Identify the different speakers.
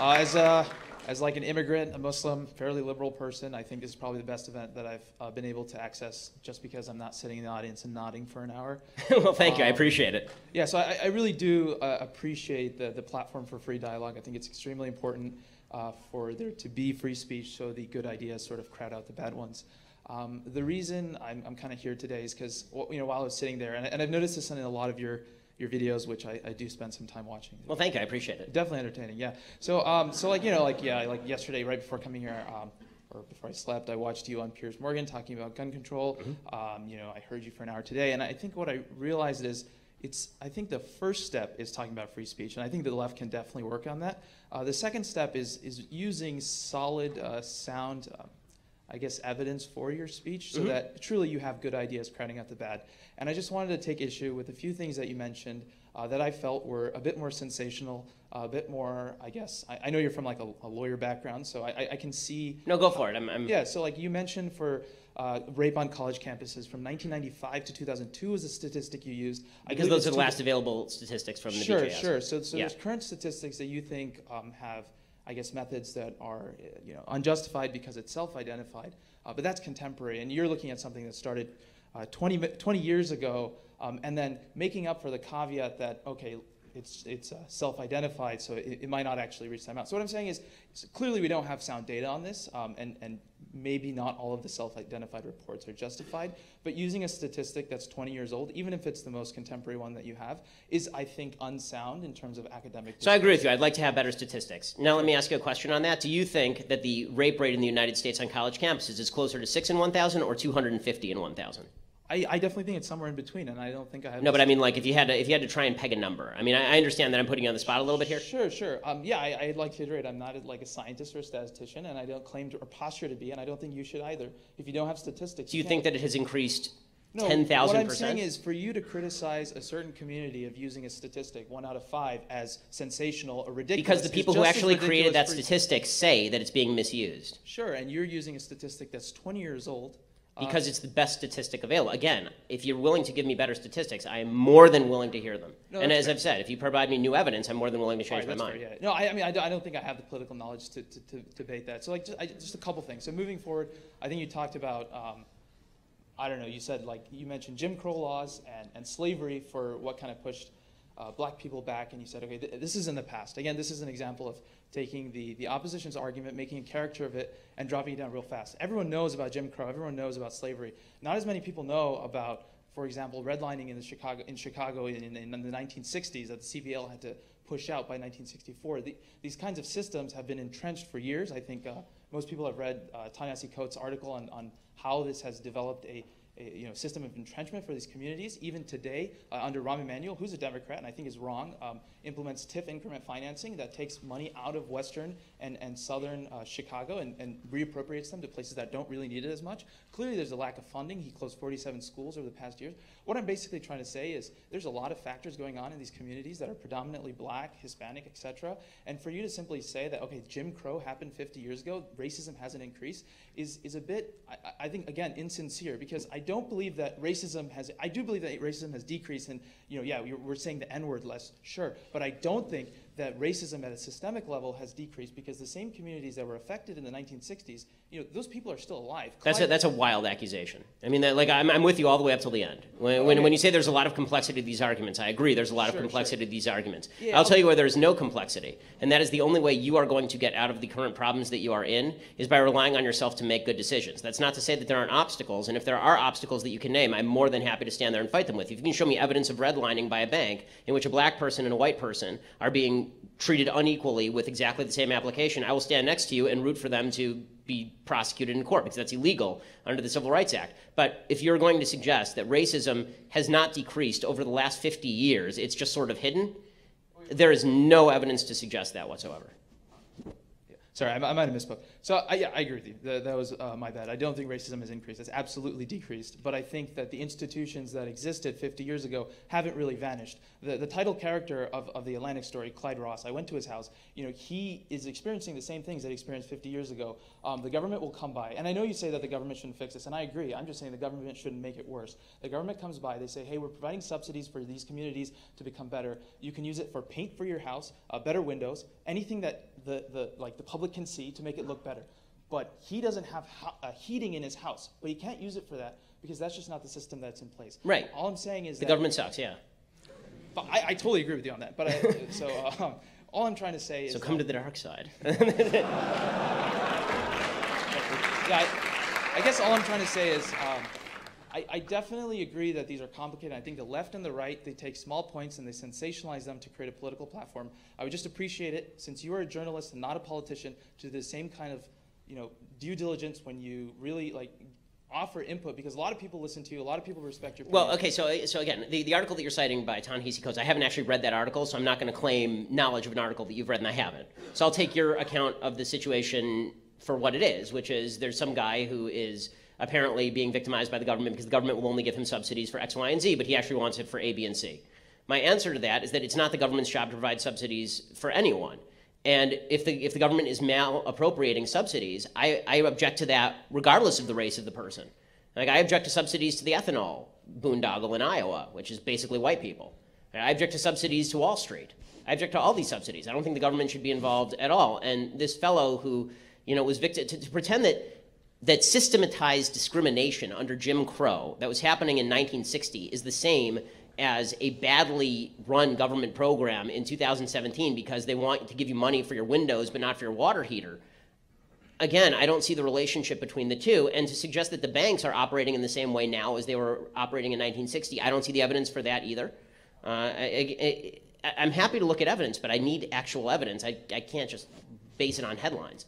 Speaker 1: As like an immigrant, a Muslim, fairly liberal person, I think this is probably the best event that I've been able to access just because I'm not sitting in the audience and nodding for an hour.
Speaker 2: Well, thank you. I appreciate it.
Speaker 1: Yeah, so I really do appreciate the platform for free dialogue. I think it's extremely important for there to be free speech so the good ideas sort of crowd out the bad ones. The reason I'm kind of here today is because while I was sitting there, and I've noticed this in a lot of your videos, which I do spend some time watching.
Speaker 2: Well, thank you. I appreciate it.
Speaker 1: Definitely entertaining, yeah. So like yesterday, right before coming here, or before I slept, I watched you on Piers Morgan talking about gun control. Mm-hmm. I heard you for an hour today, and I think what I realized is I think the first step is talking about free speech, and I think the left can definitely work on that. The second step is using solid, sound, I guess, evidence for your speech so mm-hmm. that truly you have good ideas crowding out the bad. And I just wanted to take issue with a few things that you mentioned that I felt were a bit more sensational, a bit more, I guess, I know you're from like a lawyer background, so I can see.
Speaker 2: No, go for it.
Speaker 1: Yeah, so like you mentioned for rape on college campuses from 1995 to 2002 was a statistic you used.
Speaker 2: Because those are the last available statistics from the BJS.
Speaker 1: Sure. So yeah. There's current statistics that you think have, I guess, methods that are unjustified because it's self-identified, but that's contemporary, and you're looking at something that started 20 years ago, and then making up for the caveat that, okay, it's self-identified, so it might not actually reach that amount. So what I'm saying is clearly we don't have sound data on this, and maybe not all of the self-identified reports are justified, but using a statistic that's 20 years old, even if it's the most contemporary one that you have, is, I think, unsound in terms of academic discourse.
Speaker 2: So I agree with you. I'd like to have better statistics. Now let me ask you a question on that. Do you think that the rape rate in the United States on college campuses is closer to 6 in 1,000 or 250 in 1,000?
Speaker 1: I definitely think it's somewhere in between, and I don't think I have.
Speaker 2: No, but I mean, like, if you had to try and peg a number. I mean, I understand that I'm putting you on the spot a little bit here.
Speaker 1: Sure. Yeah, I'd like to iterate. I'm not like a scientist or a statistician, and I don't claim to or posture to be, and I don't think you should either. If you don't have statistics,
Speaker 2: do you think that it has increased
Speaker 1: 10,000%?
Speaker 2: What
Speaker 1: I'm saying is, for you to criticize a certain community of using a statistic 1 out of 5 as sensational or ridiculous,
Speaker 2: because the people who actually created that statistic say that it's being misused.
Speaker 1: Sure, and you're using a statistic that's 20 years old.
Speaker 2: Because it's the best statistic available. Again, if you're willing to give me better statistics, I am more than willing to hear them. No, and as I've said, if you provide me new evidence, I'm more than willing to change my mind.
Speaker 1: Fair, yeah. No, I mean, I don't think I have the political knowledge to debate that. So, like, just a couple things. So, moving forward, I think you talked about, I don't know, you said, like, you mentioned Jim Crow laws and slavery for what kind of pushed black people back, and you said, okay, this is in the past. Again, this is an example of taking the opposition's argument, making a caricature of it, and dropping it down real fast. Everyone knows about Jim Crow. Everyone knows about slavery. Not as many people know about, for example, redlining in Chicago in the 1960s that the CVL had to push out by 1964. These kinds of systems have been entrenched for years. I think most people have read Ta-Nehisi Coates' article on how this has developed a system of entrenchment for these communities. Even today, under Rahm Emanuel, who's a Democrat and I think is wrong, implements TIF increment financing that takes money out of western and southern Chicago and reappropriates them to places that don't really need it as much. Clearly there's a lack of funding. He closed 47 schools over the past years. What I'm basically trying to say is there's a lot of factors going on in these communities that are predominantly black, Hispanic, etc. And for you to simply say that, okay, Jim Crow happened 50 years ago, racism hasn't increased, is a bit, I think, again, insincere, because I don't believe that racism has, I do believe that racism has decreased, and we're saying the N-word less, sure, but I don't think that racism at a systemic level has decreased, because the same communities that were affected in the 1960s, those people are still alive.
Speaker 2: That's a wild accusation. I mean, I'm with you all the way up till the end. When you say there's a lot of complexity to these arguments, I agree. There's a lot of complexity to these arguments. Yeah, I'll tell you where there's no complexity, and that is the only way you are going to get out of the current problems that you are in is by relying on yourself to make good decisions. That's not to say that there aren't obstacles, and if there are obstacles that you can name, I'm more than happy to stand there and fight them with you. If you can show me evidence of redlining by a bank in which a black person and a white person are being treated unequally with exactly the same application, I will stand next to you and root for them to be prosecuted in court, because that's illegal under the Civil Rights Act. But if you're going to suggest that racism has not decreased over the last 50 years, it's just sort of hidden, there is no evidence to suggest that whatsoever.
Speaker 1: Sorry, I might have misspoke. So yeah, I agree with you. That was my bad. I don't think racism has increased. It's absolutely decreased. But I think that the institutions that existed 50 years ago haven't really vanished. The title character of the Atlantic story, Clyde Ross, I went to his house. You know, he is experiencing the same things that he experienced 50 years ago. The government will come by. And I know you say that the government shouldn't fix this, and I agree. I'm just saying the government shouldn't make it worse. The government comes by. They say, hey, we're providing subsidies for these communities to become better. You can use it for paint for your house, better windows, anything that the public can see to make it look better. But he doesn't have heating in his house, but he can't use it for that because that's just not the system that's in place.
Speaker 2: Right.
Speaker 1: All I'm saying is
Speaker 2: the government sucks, yeah.
Speaker 1: But I totally agree with you on that. But all I'm trying to say is
Speaker 2: so come to the dark side.
Speaker 1: Yeah, I guess all I'm trying to say is I definitely agree that these are complicated. I think the left and the right, they take small points and they sensationalize them to create a political platform. I would just appreciate it, since you are a journalist and not a politician, to do the same kind of due diligence when you really offer input, because a lot of people listen to you, a lot of people respect your opinion.
Speaker 2: Well, okay, so again, the article that you're citing by Ta-Nehisi Coates, I haven't actually read that article, so I'm not going to claim knowledge of an article that you've read and I haven't. So I'll take your account of the situation for what it is, which is there's some guy who is apparently being victimized by the government because the government will only give him subsidies for X, Y, and Z, but he actually wants it for A, B, and C. My answer to that is that it's not the government's job to provide subsidies for anyone. And if the government is mal-appropriating subsidies, I object to that regardless of the race of the person. Like, I object to subsidies to the ethanol boondoggle in Iowa, which is basically white people. I object to subsidies to Wall Street. I object to all these subsidies. I don't think the government should be involved at all. And this fellow who was victim to pretend that systematized discrimination under Jim Crow that was happening in 1960 is the same as a badly run government program in 2017 because they want to give you money for your windows but not for your water heater. Again, I don't see the relationship between the two, and to suggest that the banks are operating in the same way now as they were operating in 1960, I don't see the evidence for that either. I'm happy to look at evidence, but I need actual evidence. I can't just base it on headlines.